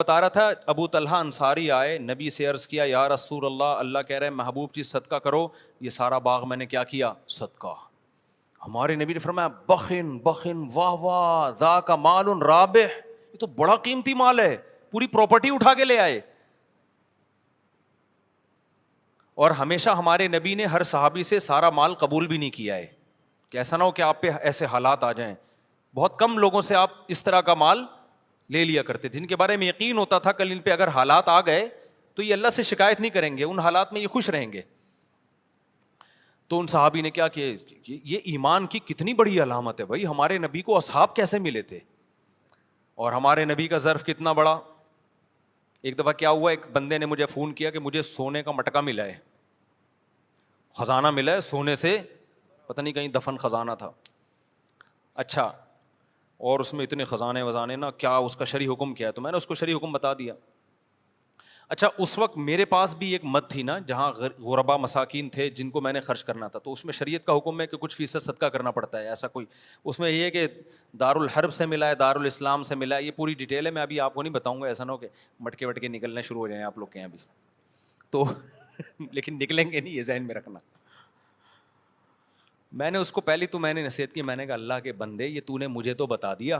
بتا رہا تھا ابو طلحہ انصاری آئے, نبی سے عرض کیا یا رسول اللہ, اللہ کہہ رہے ہیں محبوب چیز صدقہ کرو, یہ سارا باغ میں نے کیا کیا, صدقہ. ہمارے نبی نے فرمایا بخن بخن واہ واہ ذاک مال رابح, یہ تو بڑا قیمتی مال ہے, پوری پراپرٹی اٹھا کے لے آئے. اور ہمیشہ ہمارے نبی نے ہر صحابی سے سارا مال قبول بھی نہیں کیا ہے, کہ ایسا نہ ہو کہ آپ پہ ایسے حالات آ جائیں. بہت کم لوگوں سے آپ اس طرح کا مال لے لیا کرتے تھے جن کے بارے میں یقین ہوتا تھا کل ان پہ اگر حالات آ گئے تو یہ اللہ سے شکایت نہیں کریں گے, ان حالات میں یہ خوش رہیں گے. تو ان صحابی نے کیا کہ یہ ایمان کی کتنی بڑی علامت ہے بھائی, ہمارے نبی کو اصحاب کیسے ملے تھے اور ہمارے نبی کا ظرف کتنا بڑا. ایک دفعہ کیا ہوا, ایک بندے نے مجھے فون کیا کہ مجھے سونے کا مٹکا ملا ہے, خزانہ ملا ہے سونے سے, پتہ نہیں کہیں دفن خزانہ تھا. اچھا, اور اس میں اتنے خزانے وزانے نا, کیا اس کا شرعی حکم کیا ہے؟ تو میں نے اس کو شرعی حکم بتا دیا. اچھا, اس وقت میرے پاس بھی ایک مد تھی نا جہاں غربا مساکین تھے جن کو میں نے خرچ کرنا تھا, تو اس میں شریعت کا حکم ہے کہ کچھ فیصد صدقہ کرنا پڑتا ہے. ایسا کوئی اس میں یہ ہے کہ دارالحرب سے ملا ہے, دارالاسلام سے ملا ہے, یہ پوری ڈیٹیل ہے, میں ابھی آپ کو نہیں بتاؤں گا, ایسا نہ ہو کہ مٹکے وٹکے نکلنے شروع ہو جائیں آپ لوگ کے یہاں بھی تو لیکن نکلیں گے نہیں, یہ ذہن میں رکھنا. میں نے اس کو پہلی تو میں نے نصیحت کی, میں نے کہا اللہ کے بندے یہ تو نے مجھے تو بتا دیا,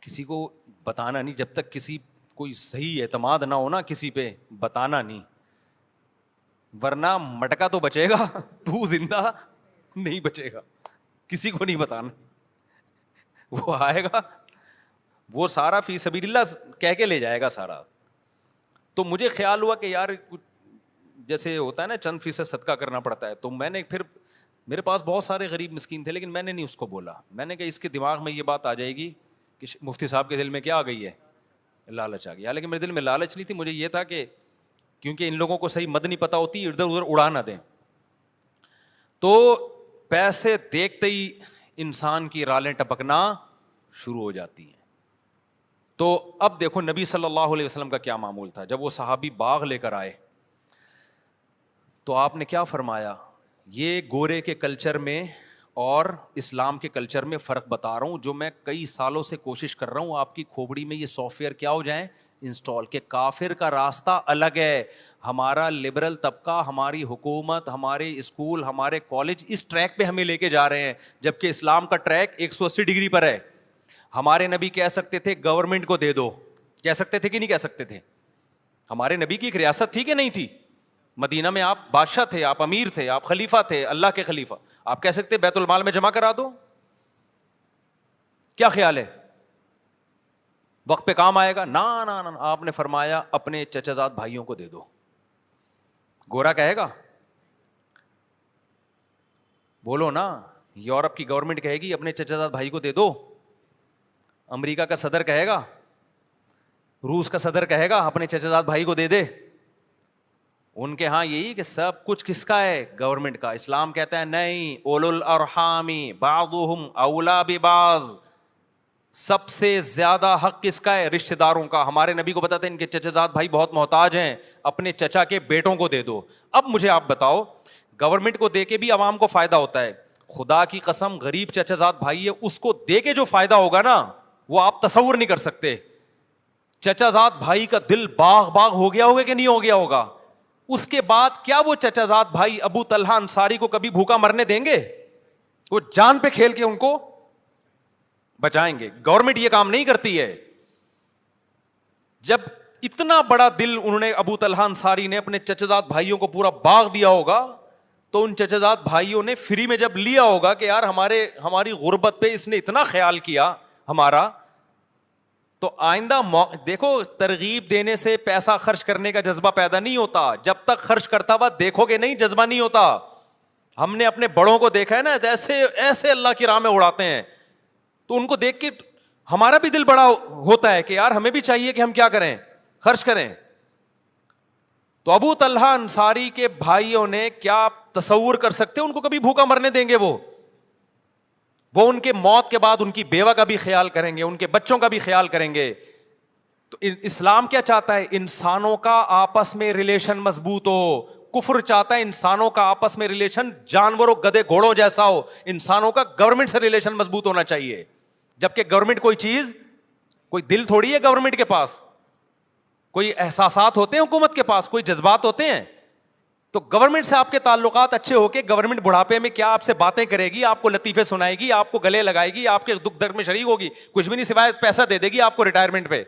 کسی کو بتانا نہیں, جب تک کسی کوئی صحیح اعتماد نہ ہونا کسی پہ بتانا نہیں, ورنہ مٹکا تو بچے گا, تو زندہ نہیں بچے گا. کسی کو نہیں بتانا, وہ آئے گا وہ سارا فی سبیل اللہ کہہ کے لے جائے گا سارا. تو مجھے خیال ہوا کہ یار جیسے ہوتا ہے نا چند فیصد صدقہ کرنا پڑتا ہے, تو میں نے پھر میرے پاس بہت سارے غریب مسکین تھے لیکن میں نے نہیں اس کو بولا. میں نے کہا اس کے دماغ میں یہ بات آ جائے گی کہ مفتی صاحب کے دل میں کیا آ گئی ہے, لالچ آ گئی. حالانکہ میرے دل میں لالچ نہیں تھی, مجھے یہ تھا کہ کیونکہ ان لوگوں کو صحیح مد نہیں پتہ ہوتی, ادھر ادھر اڑا نہ دیں. تو پیسے دیکھتے ہی انسان کی رالیں ٹپکنا شروع ہو جاتی ہیں. تو اب دیکھو نبی صلی اللہ علیہ وسلم کا کیا معمول تھا. جب وہ صحابی باغ لے کر آئے تو آپ نے کیا فرمایا, یہ گورے کے کلچر میں اور اسلام کے کلچر میں فرق بتا رہا ہوں, جو میں کئی سالوں سے کوشش کر رہا ہوں آپ کی کھوپڑی میں یہ سافٹ ویئر کیا ہو جائیں انسٹال, کہ کافر کا راستہ الگ ہے, ہمارا لبرل طبقہ, ہماری حکومت, ہمارے اسکول, ہمارے کالج اس ٹریک پہ ہمیں لے کے جا رہے ہیں, جبکہ اسلام کا ٹریک 180 ڈگری پر ہے. ہمارے نبی کہہ سکتے تھے گورنمنٹ کو دے دو, کہہ سکتے تھے کہ نہیں کہہ سکتے تھے؟ ہمارے نبی کی ایک ریاست تھی کہ نہیں تھی؟ مدینہ میں آپ بادشاہ تھے, آپ امیر تھے, آپ خلیفہ تھے, اللہ کے خلیفہ. آپ کہہ سکتے بیت المال میں جمع کرا دو, کیا خیال ہے وقت پہ کام آئے گا؟ نا نا نا, آپ نے فرمایا اپنے چچا زاد بھائیوں کو دے دو. گورا کہے گا؟ بولو نا. یورپ کی گورنمنٹ کہے گی اپنے چچا زاد بھائی کو دے دو؟ امریکہ کا صدر کہے گا؟ روس کا صدر کہے گا اپنے چچا زاد بھائی کو دے دے؟ ان کے ہاں یہی کہ سب کچھ کس کا ہے؟ گورنمنٹ کا. اسلام کہتا ہے نہیں, اولو الارحام بعضهم اولا ببعض, سب سے زیادہ حق کس کا ہے؟ رشتہ داروں کا. ہمارے نبی کو پتا تھا ان کے چچا زاد بھائی بہت محتاج ہیں, اپنے چچا کے بیٹوں کو دے دو. اب مجھے آپ بتاؤ, گورنمنٹ کو دے کے بھی عوام کو فائدہ ہوتا ہے, خدا کی قسم غریب چچا زاد بھائی ہے اس کو دے کے جو فائدہ ہوگا نا وہ آپ تصور نہیں کر سکتے. چچا زاد بھائی کا دل باغ باغ ہو گیا ہوگا کہ نہیں ہو گیا ہوگا؟ اس کے بعد کیا وہ چچا زاد بھائی ابو طلحہ انصاری کو کبھی بھوکا مرنے دیں گے؟ وہ جان پہ کھیل کے ان کو بچائیں گے. گورنمنٹ یہ کام نہیں کرتی ہے. جب اتنا بڑا دل انہوں نے ابو طلحہ انصاری نے اپنے چچا زاد بھائیوں کو پورا باغ دیا ہوگا, تو ان چچا زاد بھائیوں نے فری میں جب لیا ہوگا کہ یار ہماری غربت پہ اس نے اتنا خیال کیا ہمارا, تو آئندہ دیکھو ترغیب دینے سے پیسہ خرچ کرنے کا جذبہ پیدا نہیں ہوتا. جب تک خرچ کرتا ہوا دیکھو گے نہیں جذبہ نہیں ہوتا. ہم نے اپنے بڑوں کو دیکھا ہے نا ایسے ایسے اللہ کی راہ میں اڑاتے ہیں, تو ان کو دیکھ کے ہمارا بھی دل بڑا ہوتا ہے کہ یار ہمیں بھی چاہیے کہ ہم کیا کریں, خرچ کریں. تو ابو طلحہ انصاری کے بھائیوں نے کیا تصور کر سکتے ان کو کبھی بھوکا مرنے دیں گے؟ وہ ان کے موت کے بعد ان کی بیوہ کا بھی خیال کریں گے, ان کے بچوں کا بھی خیال کریں گے. تو اسلام کیا چاہتا ہے؟ انسانوں کا آپس میں ریلیشن مضبوط ہو. کفر چاہتا ہے انسانوں کا آپس میں ریلیشن جانوروں گدے گھوڑوں جیسا ہو. انسانوں کا گورنمنٹ سے ریلیشن مضبوط ہونا چاہیے, جبکہ گورنمنٹ کوئی چیز, کوئی دل تھوڑی ہے گورنمنٹ کے پاس. کوئی احساسات ہوتے ہیں حکومت کے پاس, کوئی جذبات ہوتے ہیں؟ تو گورنمنٹ سے آپ کے تعلقات اچھے ہو کے گورنمنٹ بڑھاپے میں کیا آپ سے باتیں کرے گی, آپ کو لطیفے سنائے گی, آپ کو گلے لگائے گی, آپ کے دکھ درد میں شریک ہوگی, کچھ بھی نہیں سوائے پیسہ دے دے گی آپ کو ریٹائرمنٹ پہ.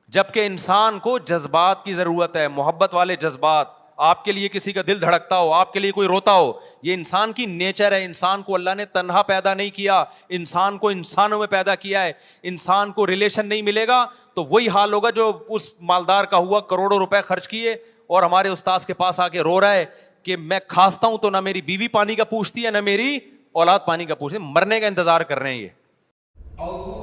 جبکہ انسان کو جذبات کی ضرورت ہے, محبت والے جذبات, آپ کے لیے کسی کا دل دھڑکتا ہو, آپ کے لیے کوئی روتا ہو. یہ انسان کی نیچر ہے. انسان کو اللہ نے تنہا پیدا نہیں کیا, انسان کو انسانوں میں پیدا کیا ہے. انسان کو ریلیشن نہیں ملے گا تو وہی حال ہوگا جو اس مالدار کا ہوا, کروڑوں روپے خرچ کیے اور ہمارے استاذ کے پاس آ کے رو رہا ہے کہ میں کھانستا ہوں تو نہ میری بیوی پانی کا پوچھتی ہے, نہ میری اولاد پانی کا پوچھتی ہے, مرنے کا انتظار کر رہے ہیں یہ.